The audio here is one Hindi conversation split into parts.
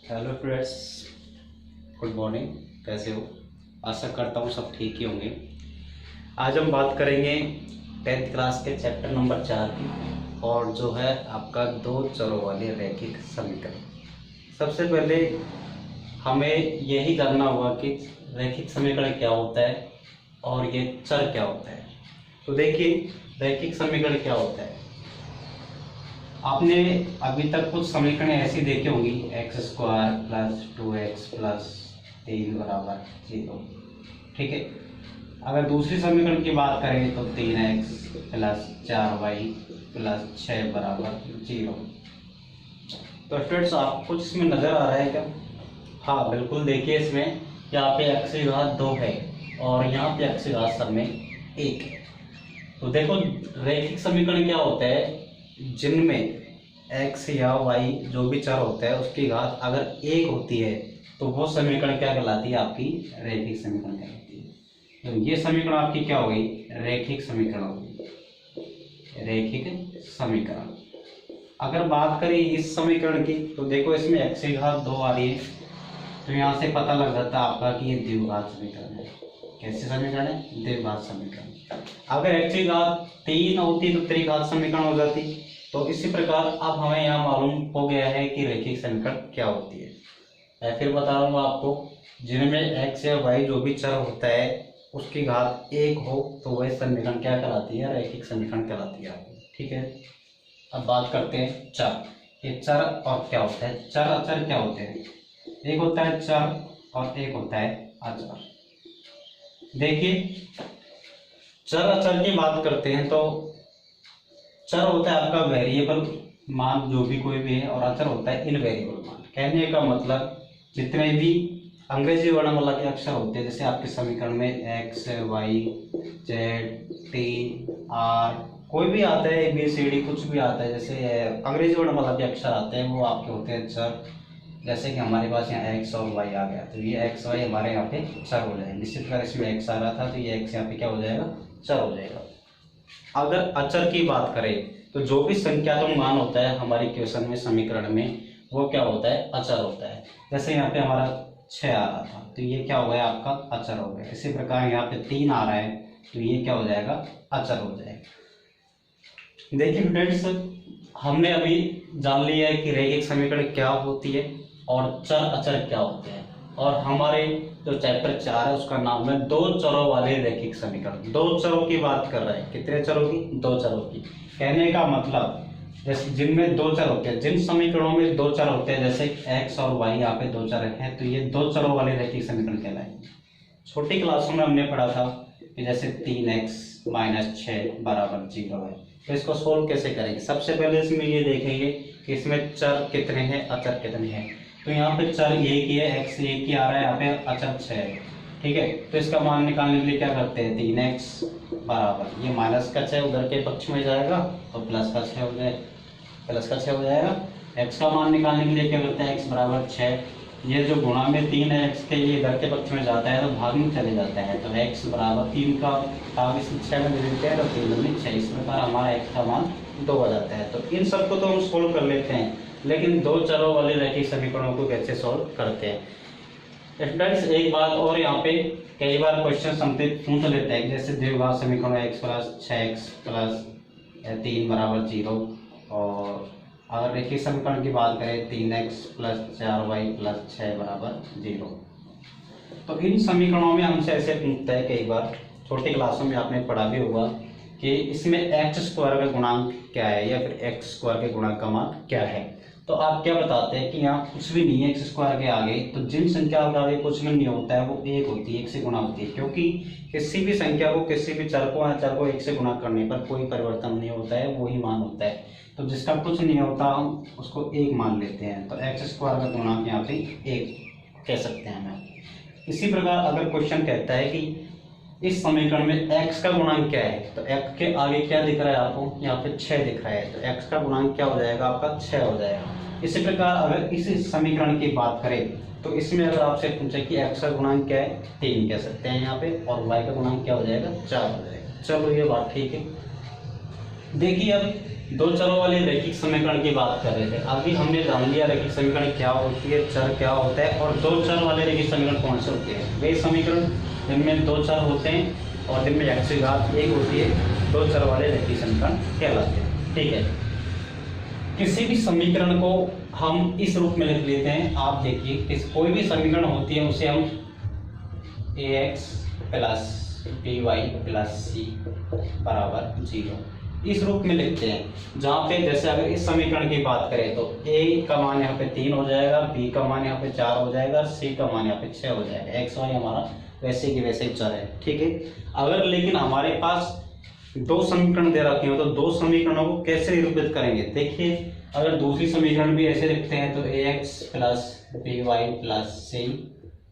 Hello friends, good morning. कैसे हो? आशा करता हूँ सब ठीक ही होंगे। आज हम बात करेंगे 10th क्लास के चैप्टर नंबर 4 की, और जो है आपका दो चरों वाले रैखिक समीकरण। सबसे पहले हमें यही जानना होगा कि रैखिक समीकरण क्या होता है और ये चर क्या होता है। तो देखिए, रैखिक समीकरण क्या होता है। आपने अभी तक कुछ समीकरण ऐसी देखी होंगी, x square plus 2x plus 3 बराबर 0। ठीक है। अगर दूसरी समीकरण की बात करें तो 3x प्लस 4y प्लस 6 बराबर 0। तो स्टूडेंट्स, आपको कुछ इसमें नज़र आ रहा है क्या? हाँ बिल्कुल। देखिए, इसमें यहाँ पे x की घात 2 है और यहाँ पे x की घात सब में 1 है। तो देखो, रैखिक समीकरण क्या होता है, जिनमें x या y जो भी चर होता है उसकी घात अगर 1 होती है तो वो समीकरण क्या कहलाती है? आपकी रैखिक समीकरण कहलाती है। तो ये समीकरण आपकी क्या हो गई? रैखिक समीकरण हो गई, रैखिक समीकरण। अगर बात करें इस समीकरण की तो देखो, इसमें x की घात 2 आ रही है, तो यहाँ से पता लग जाता है आपका कि ये द्विघात समीकरण है। कैसे समीकरण है? द्विघात समीकरण। अगर x की घात 3 होती तो त्रिघात समीकरण हो जाती। तो इसी प्रकार अब हमें यहाँ मालूम हो गया है कि रैखिक समीकरण क्या होती है। मैं फिर बता रहा हूँ आपको, जिनमें x या y जो भी चर होता है उसकी घात 1 हो तो वह समीकरण क्या कहलाती है? रैखिक समीकरण कहलाती है। ठीक है। अब बात करते हैं चर। ये चर और क्या होता है? चर अचर क्या होते हैं? एक होता है चर और एक होता है अचर। देखिए, चर अचर की बात करते हैं तो चर होता है आपका वेरिएबल मान जो भी कोई भी है, और अचर होता है इनवेरिएबल मान। कहने का मतलब, जितने भी अंग्रेजी वर्णमाला के अक्षर होते हैं, जैसे आपके समीकरण में x, y, z, t, r, कोई भी आता है, ए बी सी डी, कुछ भी आता है, जैसे अंग्रेजी वर्णमाला के अक्षर आते हैं, वो आपके होते हैं चर। जैसे कि हमारे पास यहाँ एक्स और वाई आ गया, तो ये एक्स वाई हमारे यहाँ पे चर हो जाएंगे। निश्चित प्रकार इसमें एक्स आ रहा था तो ये एक्स यहाँ पे क्या हो जाएगा? चर हो जाएगा। अगर अचर की बात करें तो जो भी संख्यात्मक मान होता है हमारी क्वेश्चन में, समीकरण में, वो क्या होता है? अचर होता है। जैसे यहाँ पे हमारा 6 आ रहा था तो ये क्या हो गया? आपका अचर हो गया। इसी प्रकार यहाँ पे 3 आ रहा है तो ये क्या हो जाएगा? अचर हो जाएगा। देखिए फ्रेंड्स, हमने अभी जान लिया है कि रैखिक समीकरण क्या होती है और चर अचर क्या होते हैं। और हमारे जो चैप्टर 4 है उसका नाम है दो चरों वाले रैखिक समीकरण। दो चरों की बात कर रहे हैं। कितने चरों की? दो चरों की। कहने का मतलब, जैसे जिनमें दो चर होते हैं, जिन समीकरणों में दो चर होते हैं, जैसे x और y यहाँ पे दो चर हैं, तो ये दो चरों वाले रैखिक समीकरण कहलाएंगे। छोटी क्लासों में हमने पढ़ा था कि जैसे 3x - 6 बराबर 0 है, तो इसको सोल्व कैसे करेंगे? सबसे पहले इसमें ये देखेंगे कि इसमें चर कितने हैं, अचर कितने हैं। तो यहाँ पे चर एक ही है, x एक ही आ रहा है, यहाँ पे अचर 6 है। ठीक है। तो इसका मान निकालने के लिए क्या करते हैं? 3x बराबर, ये माइनस का 6 उधर के पक्ष में जाएगा तो प्लस का 6 हो जाएगा, प्लस का 6 हो जाएगा। x का मान निकालने के लिए क्या करते हैं? x बराबर 6, ये जो गुणा में 3 है x के, ये इधर के पक्ष में जाता है तो भाग में चले जाता है, तो x बराबर 3 का भाग इस 6 में दे देते हैं तो 3 दूनी 6। इस प्रकार हमारा x का मान 2 हो जाता है। तो इन सबको तो हम सोल्व कर लेते हैं, लेकिन दो चरों वाले रैखिक समीकरणों को कैसे सोल्व करते हैं? स्टूडेंट्स, एक बात और, यहाँ पे कई बार क्वेश्चन हमसे पूछ लेते हैं, जैसे द्विघात समीकरण x प्लस 6x प्लस 3 बराबर 0, और अगर रैखिक समीकरण की बात करें 3x प्लस 4y प्लस 6 बराबर 0। तो इन समीकरणों में हमसे ऐसे पूछता है, कई बार छोटी क्लासों में आपने पढ़ा भी होगा कि इसमें एक्स स्क्वायर का गुणांक क्या है या फिर एक्स स्क्वायर के गुणांक का मान क्या है। तो आप क्या बताते हैं कि यहाँ कुछ भी नहीं है एक्स स्क्वायर के आगे, तो जिन संख्या के आगे कुछ भी नहीं होता है वो एक होती है, एक से गुणा होती है, क्योंकि किसी भी संख्या को, किसी भी चर को एक से गुणा करने पर कोई परिवर्तन नहीं होता है, वही मान होता है। तो जिसका कुछ नहीं होता हम उसको एक मान लेते हैं, तो एक्स स्क्वायर का गुणांक यहाँ पे एक कह सकते हैं हम। इसी प्रकार अगर क्वेश्चन कहता है कि इस समीकरण में x का गुणांक क्या है, तो x के आगे क्या दिख रहा है आपको? यहाँ पे 6 दिख रहा है, तो x का गुणांक क्या हो जाएगा? आपका 6 हो जाएगा। इसी प्रकार अगर इस समीकरण की बात करें तो इसमें अगर आपसे पूछे कि x का गुणांक क्या है, 3 कह सकते हैं यहाँ पे, और y का गुणांक क्या हो जाएगा? 4 हो जाएगा। चलो ये बात ठीक है। देखिए, अब दो चरों वाले रैखिक समीकरण की बात कर रहे थे। अभी हमने जान लिया रैखिक समीकरण क्या होती है, चर क्या होता है और दो चर वाले रैखिक समीकरण कौन से होते हैं। वे समीकरण जिनमें दो चर होते हैं और जिनमें x की घात 1 होती है, दो चर वाले रैखिक समीकरण कहलाते हैं। ठीक है, किसी भी समीकरण को हम इस रूप में लिख लेते हैं। आप देखिए कि कोई भी समीकरण होती है उसे हम ax plus by plus c बराबर 0 इस रूप में लिखते हैं। जहाँ पे जैसे अगर इस समीकरण की बात करें तो a का मान यहाँ पे 3 हो जाएगा, b का मान यहाँ पे 4 हो जाएगा, c का मान यहाँ पे 6 हो जाएगा। x y हमारा वैसे की वैसे ही चर है। ठीक है, अगर लेकिन हमारे पास दो समीकरण दे रखे हो तो दो समीकरणों को कैसे निरूपित करेंगे। देखिए, अगर दूसरी समीकरण भी ऐसे लिखते हैं तो ax plus by plus c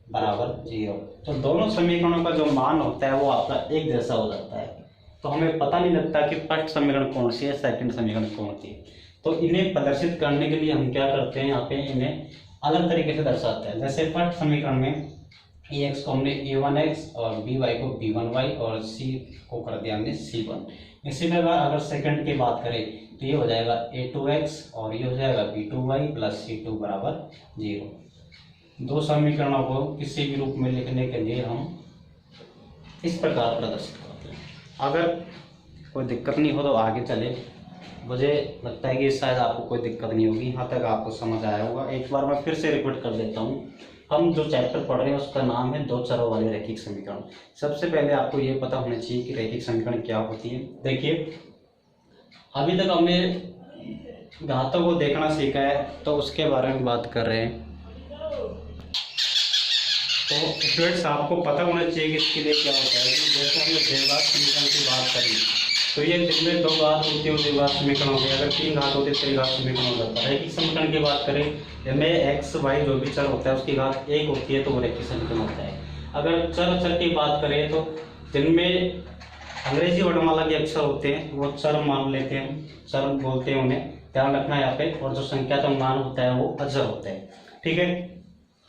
बराबर 0, तो दोनों समीकरणों का जो मान होता है वो आपका एक जैसा हो जाता है। तो हमें पता नहीं लगता कि फर्स्ट समीकरण कौन सी है, सेकंड समीकरण कौन सी है। तो इन्हें प्रदर्शित करने के लिए हम क्या करते हैं, यहाँ पे इन्हें अलग तरीके से दर्शाते हैं। जैसे फर्स्ट समीकरण में ax को हमने a1x और by को b1y और c को कर दिया हमने c1। इसी प्रकार अगर सेकंड की बात करें तो ये हो जाएगा a2x और ये हो जाएगा b2y प्लस c2 बराबर 0। दो समीकरणों को किसी भी रूप में लिखने के लिए हम इस प्रकार प्रदर्शित करते हैं। अगर कोई दिक्कत नहीं हो तो आगे चले। मुझे लगता है कि शायद आपको कोई दिक्कत नहीं होगी, यहाँ तक आपको समझ आया होगा। एक बार मैं फिर से रिपीट कर देता हूँ। हम जो चैप्टर पढ़ रहे हैं उसका नाम है दो चरों वाले रैखिक समीकरण। सबसे पहले आपको ये पता होना चाहिए कि रैखिक समीकरण क्या होती है। देखिए, अभी तक हमने घातों को देखना सीखा है तो उसके बारे में बात कर रहे हैं। तो स्टूडेंट्स, आपको पता होना चाहिए कि इसके लिए क्या होता है। जैसे हमने द्विघात समीकरण की बात करी तो ये जिनमें दो घात होती है वो द्विघात समीकरण हो गया। अगर तीन घात होती है त्रिघात समीकरण हो जाता है। रैखिक समीकरण की बात करें जिनमें x y जो भी चर होता है उसकी घात 1 होती है तो वो रैखिक समीकरण होता है। अगर चर की बात करें तो जिनमें अंग्रेजी वर्णमाला के अक्षर होते हैं वो चर मान लेते हैं, चर बोलते हैं उन्हें, ध्यान रखना यहाँ पे। और जो संख्यात्मक मान होता है वो अचर होता है। ठीक है,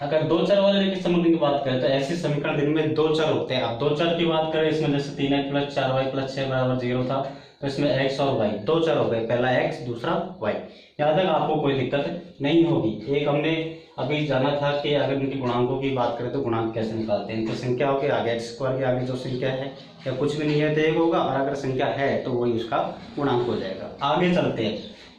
अगर दो चर वाले रैखिक समीकरण की बात करें तो ऐसे समीकरण जिनमें दो चर होते हैं। अब दो चर की बात करें, इसमें जैसे 3x प्लस 4y प्लस 6 बराबर 0 था तो इसमें x और y दो चर हो गए, पहला x दूसरा y। यहाँ तक आपको कोई दिक्कत नहीं होगी। एक हमने अभी जाना था कि अगर इनके गुणांकों की बात करें तो गुणांक कैसे निकालते हैं। इनकी संख्या हो के आगे x स्क्वायर के आगे जो संख्या है या कुछ भी नहीं है तो एक होगा, और अगर संख्या है तो वही उसका गुणांक हो जाएगा। आगे चलते हैं।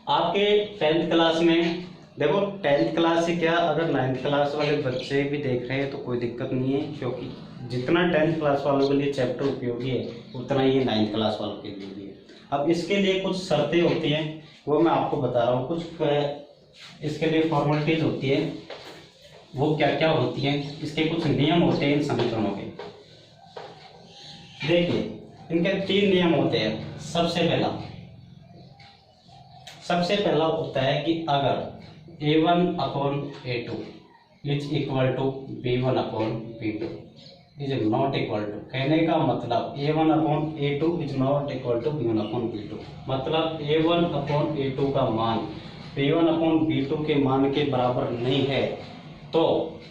आपके 10th क्लास में देखो, 10th क्लास से क्या, अगर 9th क्लास वाले बच्चे भी देख रहे हैं तो कोई दिक्कत नहीं है, क्योंकि जितना 10th क्लास वालों के लिए चैप्टर उपयोगी है उतना ही 9th क्लास वालों के लिए भी है। अब इसके लिए कुछ शर्तें होती हैं वो मैं आपको बता रहा हूँ। कुछ इसके लिए फॉर्मेलिटीज होती है, वो क्या क्या होती हैं, इसके कुछ नियम होते हैं इन समीकरणों के। देखिए, इनके 3 नियम होते हैं। सबसे पहला होता है कि अगर a1/a2 is equal to b1/b2 is not equal to, कहने का मतलब a1/a2 is not equal to b1/b2, मतलब a1/a2 का मान b1/b2 के मान के बराबर नहीं है तो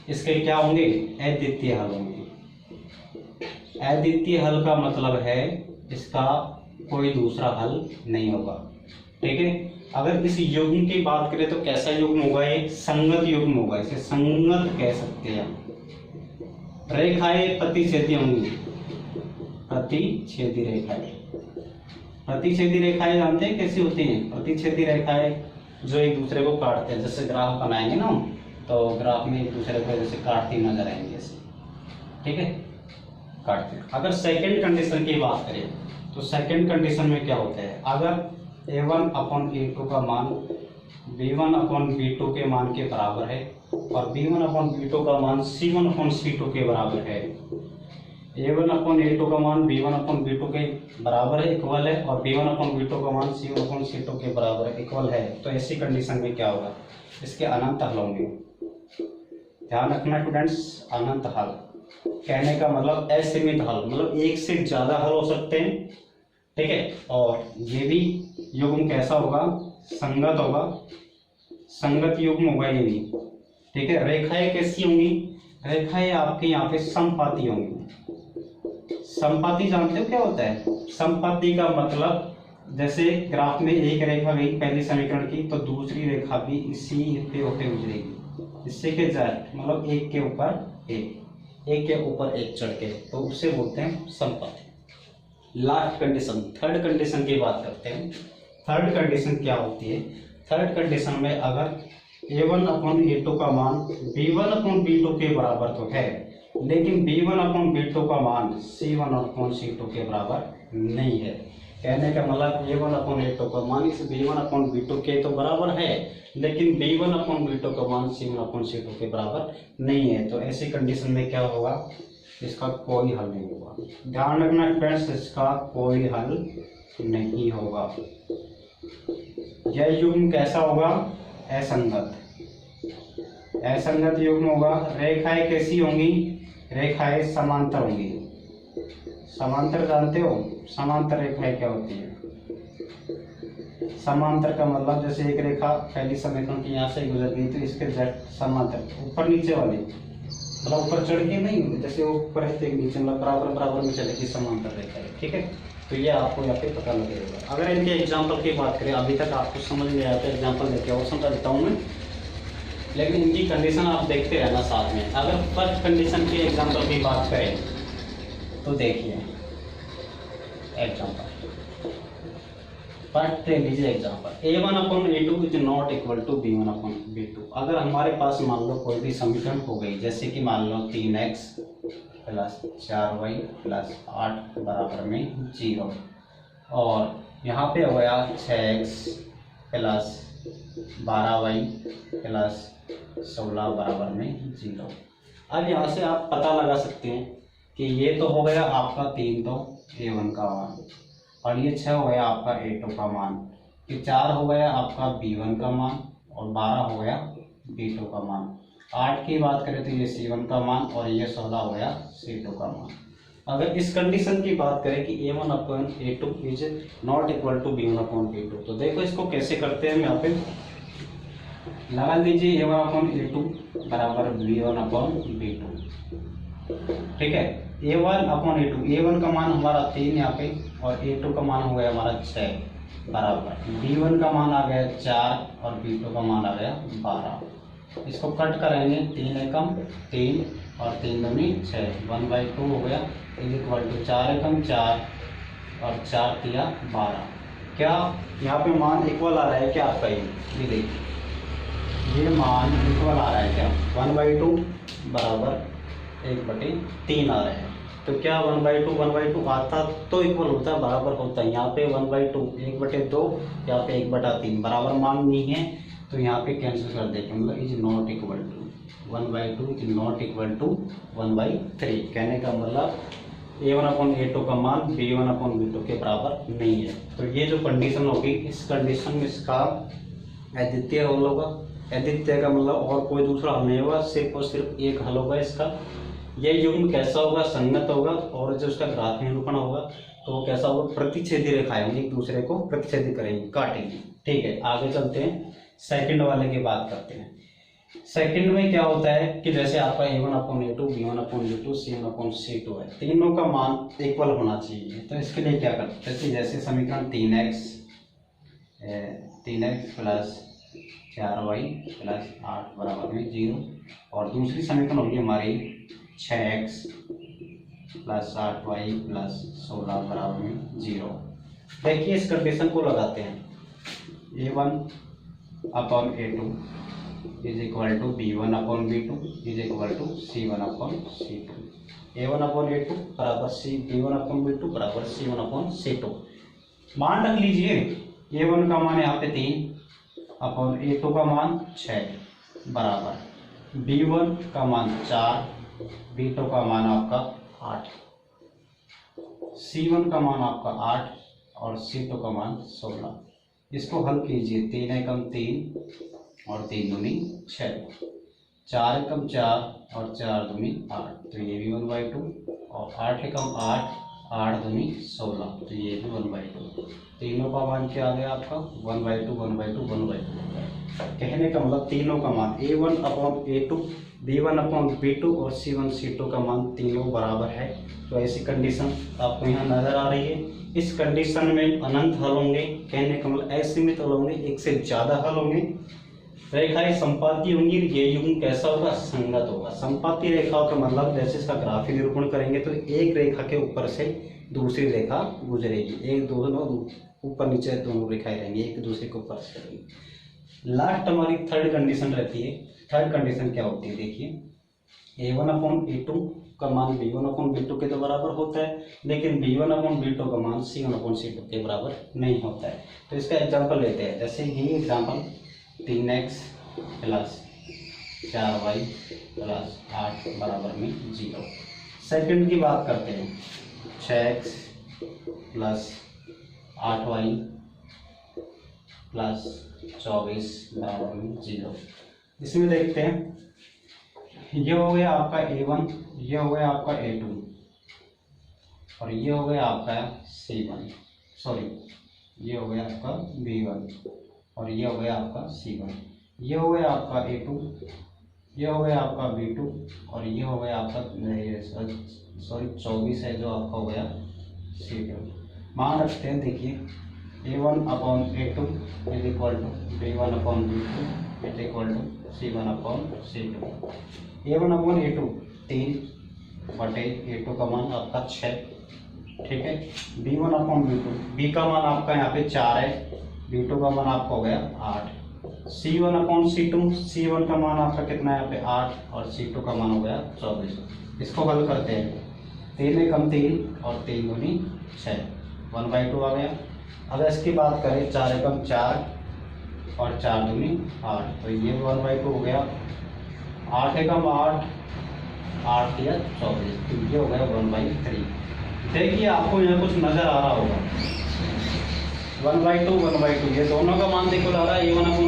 इसके क्या होंगे, अद्वितीय हल होंगे। अद्वितीय हल का मतलब है इसका कोई दूसरा हल नहीं होगा। ठीक है, अगर इस युग्म की बात करें तो कैसा युग्म होगा, ये संगत युग्म होगा, इसे संगत कह सकते हैं। रेखाएं प्रतिच्छेदी होंगी, प्रतिच्छेदी रेखाएं। प्रतिच्छेदी रेखाएं जानते हैं कैसी होती हैं? प्रतिच्छेदी रेखाएं जो एक दूसरे को काटते हैं, जैसे ग्राफ बनाएंगे ना तो ग्राफ में एक दूसरे को जैसे काटती नजर आएंगे ऐसे। ठीक है, काटते हैं। अगर सेकंड कंडीशन की बात करें तो सेकंड कंडीशन में क्या होता है, अगर a1/a2 का मान b1/b2 के मान के बराबर है और b1/b2 का मान c1/c2 के बराबर है, a1/a2 का मान b1/b2 के बराबर है, इक्वल है, और b1/b2 का मान c1/c2 के बराबर है, इक्वल है, तो ऐसी कंडीशन में क्या होगा, इसके अनंत हल होंगे। ध्यान रखना स्टूडेंट्स, अनंत हल कहने का मतलब असीमित हल, मतलब एक से ज्यादा हल हो सकते हैं। ठीक है, और ये भी युग्म कैसा होगा, संगत होगा, संगत युग्म होगा ये भी। ठीक है, रेखाएं कैसी होंगी, रेखाएं आपके यहाँ पे समपाती होंगी। समपाती जानते हो क्या होता है? समपाती का मतलब जैसे ग्राफ में एक रेखा गई पहली समीकरण की, तो दूसरी रेखा भी इसी पे होते गुजरेगी, इससे के जाए मतलब एक के ऊपर एक के ऊपर एक चढ़ के, तो उसे बोलते हैं समपथ। लास्ट कंडीशन, थर्ड कंडीशन की बात करते हैं। थर्ड कंडीशन क्या होती है? थर्ड कंडीशन में अगर a1/a2 का मान b1/b2 के बराबर तो है, लेकिन b1/b2 का मान c1/c2 के बराबर नहीं है। कहने का मतलब a1/a2 का मान इस b1/b2 के तो बराबर है, लेकिन b1/b2 का मान c1/c2 के बराबर नहीं है। तो ऐसी कंडीशन में क्या होगा? इसका कोई हल नहीं होगा। ध्यान रखना फ्रेंड्स, इसका कोई हल नहीं होगा। यह युग्म कैसा होगा? असंगत। असंगत युग्म होगा। रेखाएं कैसी होंगी? रेखाएं समांतर होंगी। समांतर जानते हो? समांतर रेखाएं क्या होती है? समांतर का मतलब जैसे एक रेखा पहली समीकरण की यहाँ से गुजर गई, तो इसके जस्ट समांतर, ऊपर नीचे वाली, मतलब ऊपर चढ़ के नहीं, जैसे ऊपर है तो नीचे मतलब बराबर बराबर में चलेगी, समांतर रेखा है। ठीक है, तो ये आपको यहाँ पे पता लगेगा। अगर इनके एग्जाम्पल की बात करें, अभी तक आपको समझ नहीं आया तो एग्जाम्पल देके और समझा देता हूँ मैं, लेकिन इनकी कंडीशन आप देखते रहना साथ में। अगर फर्स्ट कंडीशन की एग्जाम्पल की बात करें तो देखिए एग्जाम्पल, फर्स्ट ले लीजिए example, a1/a2 is not equal to b1/b2। अगर हमारे पास मान लो कोई भी समीकरण हो गई, जैसे कि मान लो 3x प्लस 4y प्लस 8 बराबर में 0, और यहाँ पे हो गया 6x प्लस 12y प्लस 16 बराबर में 0। अब यहाँ से आप पता लगा सकते हैं कि ये तो हो गया आपका 3 तो a1 का मान, और ये 6 हो गया आपका a2 का मान, ये 4 हो गया आपका b1 का मान, और 12 हो गया b2 का मान। 8 की बात करें तो ये c1 का मान, और ये 16 हो गया c2 का मान। अगर इस कंडीशन की बात करें कि a1/a2 is not equal to b1/b2, तो देखो इसको कैसे करते हैं। हम यहाँ पे लगा लीजिए a1/a2 बराबर b1/b2। ठीक है, a1/a2, a1 का मान हमारा 3 यहाँ पे, और a2 का मान हो गया हमारा 6 बराबर b1 का मान आ गया 4 और b2 का मान आ गया 12। इसको कट करेंगे, 3 एकम 3 और 3 दूनी 6, 1/2 हो गया इज इक्वल टू 4 एकम 4 और 4 तिया 12। क्या यहाँ पे मान इक्वल आ रहा है क्या आपका? ये देखिए, ये मान इक्वल आ रहा है क्या? 1/2 बराबर 1/3 आ रहे हैं। तो क्या 1/2 आता तो इक्वल होता, बराबर होता है। यहाँ पे 1/2 1/2, यहाँ पे 1/3 बराबर मान नहीं है, तो यहाँ पे कैंसिल कर देंगे, मतलब is not equal to 1/2 is not equal to 1/3। कहने का मतलब a1/a2 का मान b1/b2 के बराबर नहीं है। तो ये जो कंडीशन होगी, इस कंडीशन में इसका अद्वितीय हल होगा। अद्वितीय का मतलब और कोई दूसरा हल नहीं होगा, सिर्फ और सिर्फ एक हल होगा इसका। यह युग्म कैसा होगा? संगत होगा, और जो उसका ग्राफ निरूपण होगा तो वो कैसा होगा? प्रतिच्छेदी रेखाएं एक दूसरे को प्रतिच्छेदी करेंगी, काटेंगी। ठीक है, आगे चलते हैं, सेकंड वाले की बात करते हैं। सेकंड में क्या होता है कि जैसे आपका a1/a2 b1/b2 c1/c2 है, तीनों का मान इक्वल होना चाहिए। तो इसके लिए क्या करते हैं? जैसे समीकरण 3x प्लस 4y प्लस 8 बराबर में 0, और दूसरी समीकरण होगी हमारी 6x प्लस 8y प्लस 16 बराबर में 0। देखिए इस कंडीशन को लगाते हैं, a1/a2 is equal to b1/b2 is equal to c1/c2। a1/a2 बराबर b1/b2 बराबर c1/c2। मान रख लीजिए, a1 का मान यहाँ पे 3/a2 का मान 6 बराबर b1 का मान 4, b2 का मान आपका 8, c1 का मान आपका 8 और c2 का मान 16। इसको हल कीजिए, 3 एकम 3 और 3 दूनी 6, 4 एकम 4 और 4 दूनी 8, तो ये भी 1/2, और 8 एकम 8 8 दूनी 16, तो ये भी 1/2। तीनों का मान क्या आ गया आपका? 1/2 1/2 1/2। कहने का मतलब तीनों का मान A1/A2, B1/B2 और C1/C2 का मान तीनों बराबर है। तो ऐसी कंडीशन आपको यहाँ नजर आ रही है। इस कंडीशन में अनंत हल होंगे, कहने का मतलब असीमित हल होंगे, एक से ज्यादा हल होंगे, रेखाएं संपाती होंगी। ये युग्म कैसा होगा? संगत होगा। संपाती रेखाओं का मतलब जैसे इसका ग्राफिक निरूपण करेंगे तो एक रेखा के ऊपर से दूसरी रेखा गुजरेगी, एक दोनों ऊपर नीचे दोनों रेखाएं रहेंगी, एक दूसरे के ऊपर से रहेंगी। लास्ट हमारी थर्ड कंडीशन रहती है। थर्ड कंडीशन क्या होती है? देखिए A1/A2 का मान B1/B2 के तो बराबर होता है, लेकिन B1/B2 का मान C1/C2 के बराबर नहीं होता है। तो इसका एग्जाम्पल लेते हैं। जैसे ये एग्जाम्पल 3x + 4y + 8 बराबर में 0। सेकंड की बात करते हैं। 6x + 8y + 24 बराबर में 0। इसमें देखते हैं, ये हो गया आपका A1, ये हो गया आपका A2 और ये हो गया आपका C1, सॉरी ये हो गया आपका B1 और ये हो गया आपका C1। ये हो गया आपका A2, ये हो गया आपका B2 और ये हो गया आपका सॉरी 24 है जो आपका हो गया C2। मान रखते हैं, देखिए A1/A2 = B1/B2 = C1/C2। A1/A2 3/A2 का मान आपका 6, ठीक है। B1/B2, B का मान आपका यहाँ पे 4 है, B2 का मान आपका हो गया 8। C1/C2, C1 का मान आपका कितना है यहाँ पे 8 और C2 का मान हो गया 24। इसको हल करते हैं। 3 में कम 3 और 3 दूनी 6, 1/2 आ गया। अगर इसकी बात करें 4 कम 4 और 4 दूनी 8, तो ये 1/2 हो गया। 8 कम 8, 8 या 24, तो ये हो गया 1/3। देखिए आपको यहाँ कुछ नजर आ रहा होगा, 1/2 1/2 ये दोनों का मान देखो आ रहा है। A1/A2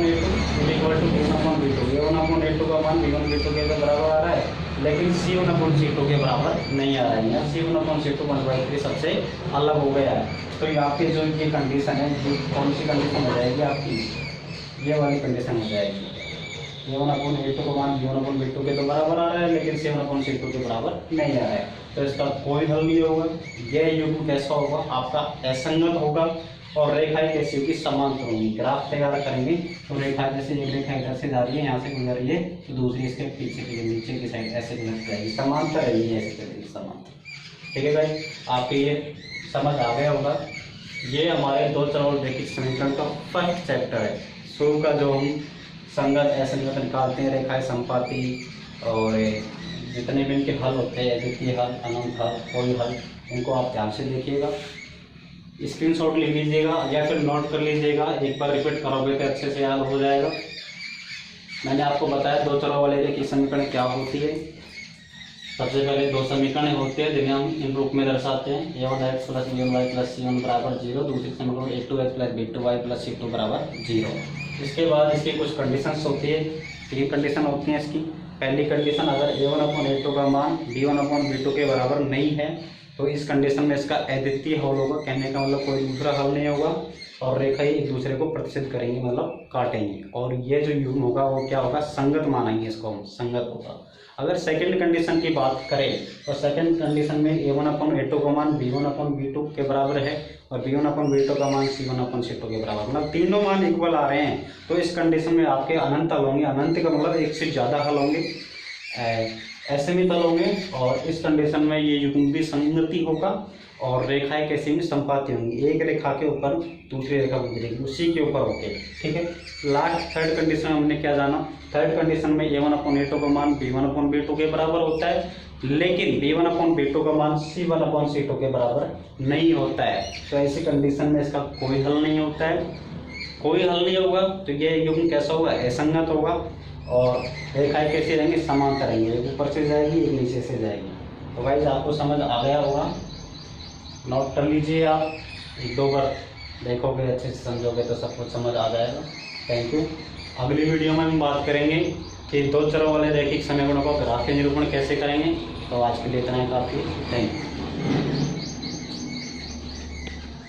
= B1/B2। A1/A2 का मान B1/B2 के बराबर आ रहा है, लेकिन C1/C2 के बराबर नहीं आ रहा है। यहाँ C1/C2 1/3 सबसे अलग हो गया है। तो ये आपकी जो ये कंडीशन है, ये कौन सी कंडीशन हो जाएगी आपकी? ये वाली कंडीशन हो जाएगी। A1/A2 का मान B1/B2 के तो बराबर आ रहा है, लेकिन C1/C2 के बराबर नहीं आ रहा है। तो इसका कोई हल नहीं होगा। यह युग्म कैसा होगा? आपका असंगत होगा और रेखाएं कैसी होगी? समांतर होंगी। ग्राफ तैयार करेंगे तो रेखा जैसे एक रेखा इधर से जा रही है, यहाँ से गुजर रही है, तो दूसरी इसके पीछे की नीचे की साइड ऐसे गुजर जाएगी, समांतर रहेगी, ऐसे करेगी समांतर। ठीक है भाई, आपको ये समझ आ गया होगा। ये हमारे दो चर और रैखिक समीकरण का फर्स्ट चैप्टर है। शुरू का जो हम संगत असंगत निकालते हैं, रेखाएं संपाती और जितने भी इनके हल होते हैं, अद्वितीय हल, अनंत हल, कोई हल, उनको आप ध्यान से देखिएगा, स्क्रीनशॉट ले लीजिएगा या फिर नोट कर लीजिएगा। एक बार रिपीट करोगे तो अच्छे से याद हो जाएगा। मैंने आपको बताया दो चरों वाले रैखिक समीकरण क्या होती है। सबसे पहले दो समीकरण होते हैं जिन्हें हम इन रूप में दर्शाते हैं। A1x + B1y + C1 = 0। दूसरी समीकरण A2x + B2y + C2 = 0। इसके बाद इसकी कुछ कंडीशंस होती है, 3 कंडीशन होती हैं इसकी। पहली कंडीशन, अगर A1/A2 का मान B1/B2 के बराबर नहीं है तो इस कंडीशन में इसका अद्वितीय हल होगा। कहने का मतलब कोई दूसरा हल नहीं होगा और रेखाएं एक दूसरे को प्रतिच्छेद करेंगी, मतलब काटेंगे। और ये जो युग्म होगा वो क्या होगा? संगत मानेंगे इसको हम, संगत होगा। अगर सेकंड कंडीशन की बात करें तो सेकंड कंडीशन में A1/A2 का मान B1/B2 के बराबर है और B1/B2 का मान C1/C2 के बराबर, मतलब तीनों मान इक्वल आ रहे हैं। तो इस कंडीशन में आपके अनंत हल होंगे। अनंत का मतलब एक से ज़्यादा हल होंगे, असीमित हल होंगे। और इस कंडीशन में ये युग्म भी संगति होगा और रेखाएं कैसी होंगी? संपाती होंगी। एक रेखा के ऊपर दूसरी रेखा गुजरेगी, उसी के ऊपर होके। ठीक है। लास्ट थर्ड कंडीशन हमने क्या जाना? थर्ड कंडीशन में A1/A2 का मान B1/B2 के बराबर होता है, लेकिन B1/B2 का मान C1/C2 के बराबर नहीं होता है। तो ऐसी कंडीशन में इसका कोई हल नहीं होता है, कोई हल नहीं होगा। तो ये युग्म कैसा होगा? असंगत होगा और रेखाएं कैसी रहेंगी? समांतर रहेंगी, एक ऊपर से जाएगी, एक नीचे से जाएगी। तो गाइस आपको समझ आ गया होगा, नोट कर लीजिए आप, एक दो बार देखोगे, अच्छे से समझोगे तो सब कुछ समझ आ जाएगा। Thank you. अगली वीडियो में हम बात करेंगे कि दो चरों वाले रैखिक समीकरणों का ग्राफीय निरूपण कैसे करेंगे। तो आज के लिए इतना ही काफ़ी। Thank you.